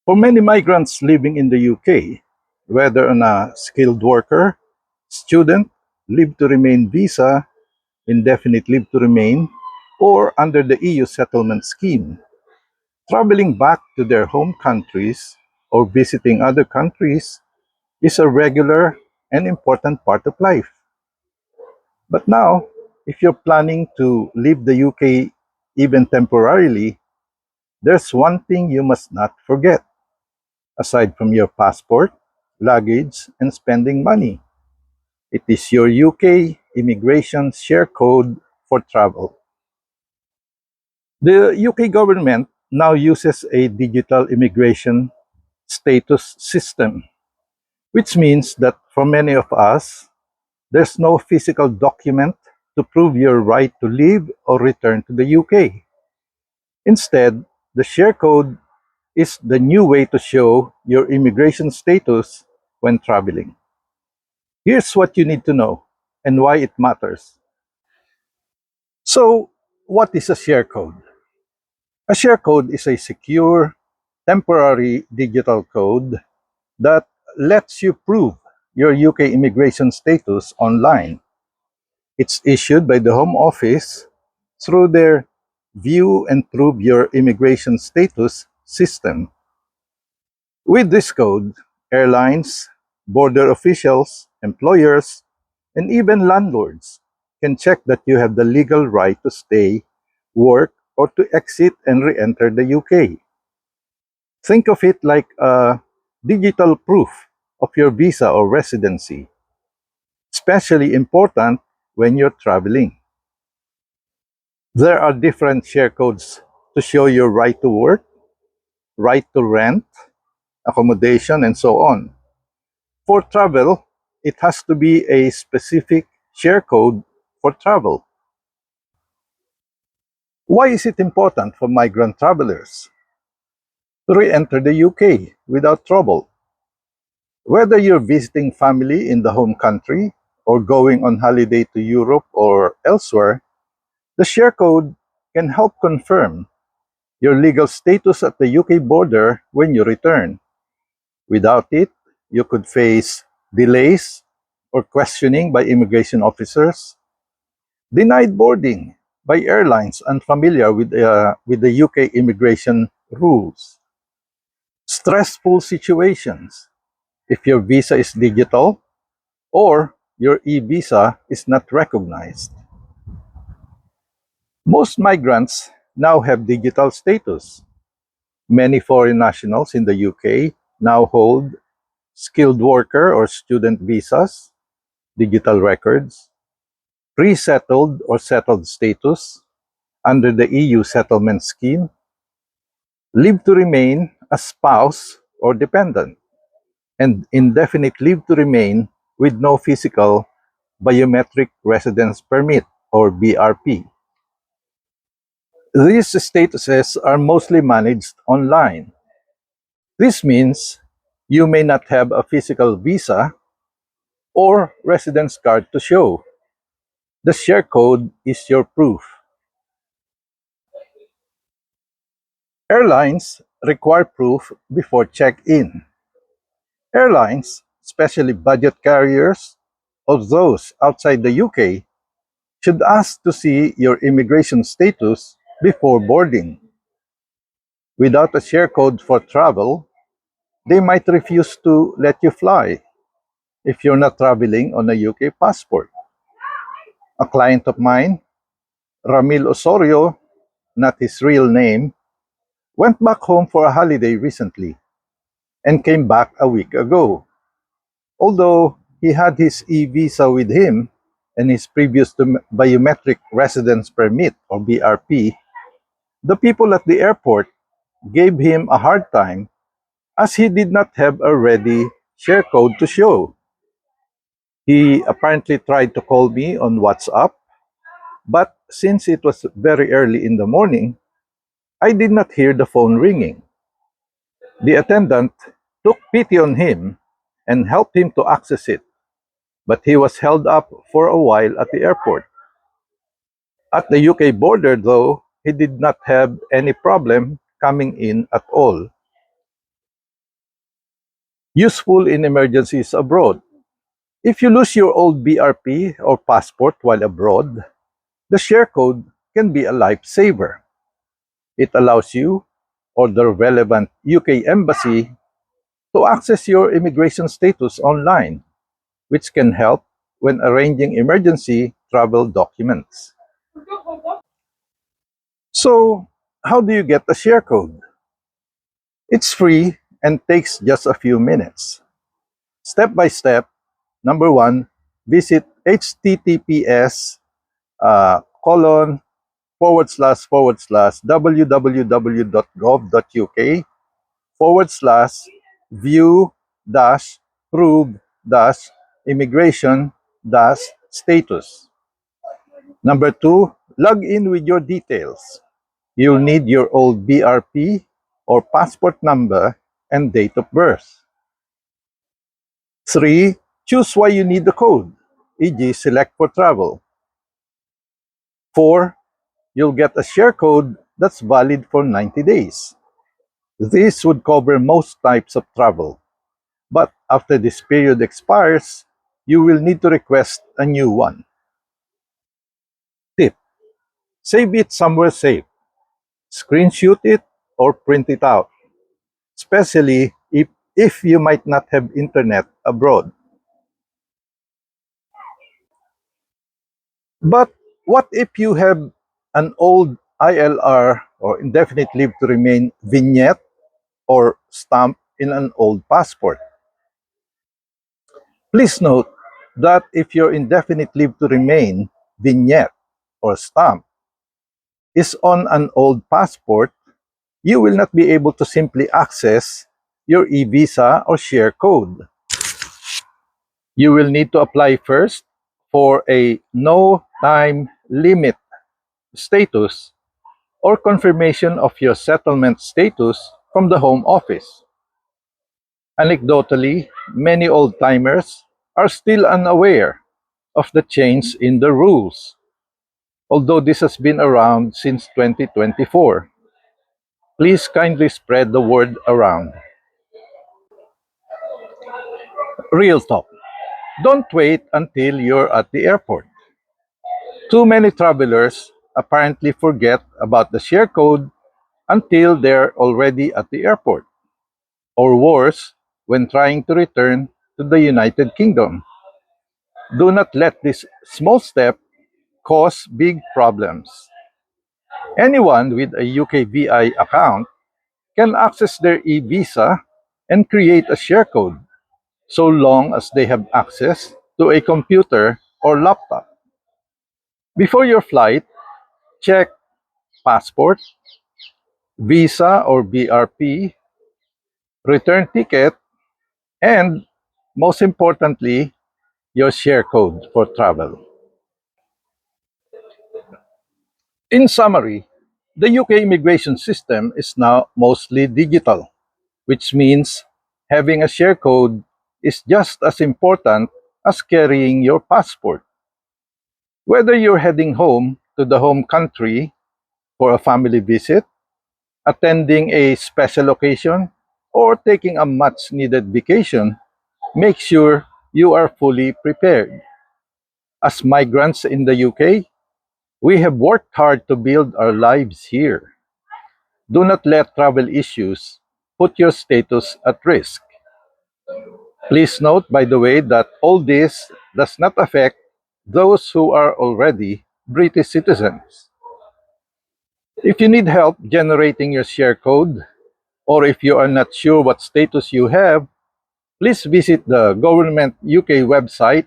For many migrants living in the UK, whether on a skilled worker, student, leave to remain visa, indefinite leave to remain, or under the EU settlement scheme, traveling back to their home countries or visiting other countries is a regular and important part of life. But now, if you're planning to leave the UK even temporarily, there's one thing you must not forget, aside from your passport, luggage, and spending money. It is your UK immigration share code for travel. The UK government now uses a digital immigration status system, which means that for many of us, there's no physical document to prove your right to live or return to the UK. Instead, the share code is the new way to show your immigration status when traveling. Here's what you need to know and why it matters. So, what is a share code? A share code is a secure, temporary digital code that lets you prove your UK immigration status online. It's issued by the Home Office through their View and Prove Your Immigration Status system. With this code, airlines, border officials, employers, and even landlords can check that you have the legal right to stay, work, or to exit and re enter the UK. Think of it like a digital proof of your visa or residency, especially important when you're traveling. There are different share codes to show your right to work, right to rent, accommodation, and so on. For travel, it has to be a specific share code for travel. Why is it important for migrant travelers to re enter the UK without trouble? Whether you're visiting family in the home country or going on holiday to Europe or elsewhere, the share code can help confirm your legal status at the UK border when you return. Without it, you could face delays or questioning by immigration officers, denied boarding by airlines unfamiliar with the UK immigration rules, stressful situations if your visa is digital or your e-visa is not recognized. Most migrants now have digital status. Many foreign nationals in the UK now hold skilled worker or student visas, digital records, pre-settled or settled status under the EU settlement scheme, leave to remain as spouse or dependent, and indefinite leave to remain with no physical biometric residence permit or BRP. These statuses are mostly managed online. This means you may not have a physical visa or residence card to show. The share code is your proof. Airlines require proof before check-in. Airlines, especially budget carriers or those outside the UK, should ask to see your immigration status before boarding. Without a share code for travel, they might refuse to let you fly if you're not traveling on a UK passport. A client of mine, Ramil Osorio, not his real name, went back home for a holiday recently and came back a week ago. Although he had his e-visa with him and his previous biometric residence permit or BRP, the people at the airport gave him a hard time as he did not have a ready share code to show. He apparently tried to call me on WhatsApp, but since it was very early in the morning, I did not hear the phone ringing. The attendant took pity on him and helped him to access it, but he was held up for a while at the airport. At the UK border, though, he did not have any problem coming in at all. useful in emergencies abroad. If you lose your old BRP or passport while abroad, the share code can be a lifesaver. It allows you or the relevant UK embassy to access your immigration status online, which can help when arranging emergency travel documents. So, how do you get a share code? It's free and takes just a few minutes. Step by step, number one, visit https colon www.gov.uk view dash prove dash immigration dash status. Number two, log in with your details. You'll need your old BRP or passport number and date of birth. 3. Choose why you need the code, e.g. select for travel. 4. You'll get a share code that's valid for 90 days. This would cover most types of travel. But after this period expires, you will need to request a new one. Tip: save it somewhere safe. Screenshot it or print it out, especially if you might not have internet abroad. But what if you have an old ILR or indefinite leave to remain vignette or stamp in an old passport? Please note that if your indefinite leave to remain vignette or stamp is on an old passport, you will not be able to simply access your e-visa or share code. You will need to apply first for a no time limit status or confirmation of your settlement status from the Home Office. Anecdotally, many old-timers are still unaware of the change in the rules, although this has been around since 2024. Please kindly spread the word around. Real talk. Don't wait until you're at the airport. Too many travelers apparently forget about the share code until they're already at the airport, or worse, when trying to return to the United Kingdom. Do not let this small step cause big problems. Anyone with a UKVI account can access their e-visa and create a share code, so long as they have access to a computer or laptop. Before your flight, check passport, visa or BRP, return ticket, and most importantly, your share code for travel. In summary, the UK immigration system is now mostly digital, which means having a share code is just as important as carrying your passport. Whether you're heading home to the home country for a family visit, attending a special occasion, or taking a much needed vacation, make sure you are fully prepared. As migrants in the UK, we have worked hard to build our lives here. Do not let travel issues put your status at risk. Please note, by the way, that all this does not affect those who are already British citizens. If you need help generating your share code, or if you are not sure what status you have, please visit the Government UK website,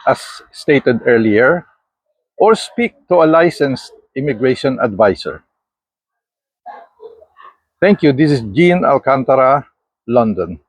as stated earlier, or speak to a licensed immigration advisor. Thank you. This is Jean Alcantara, London.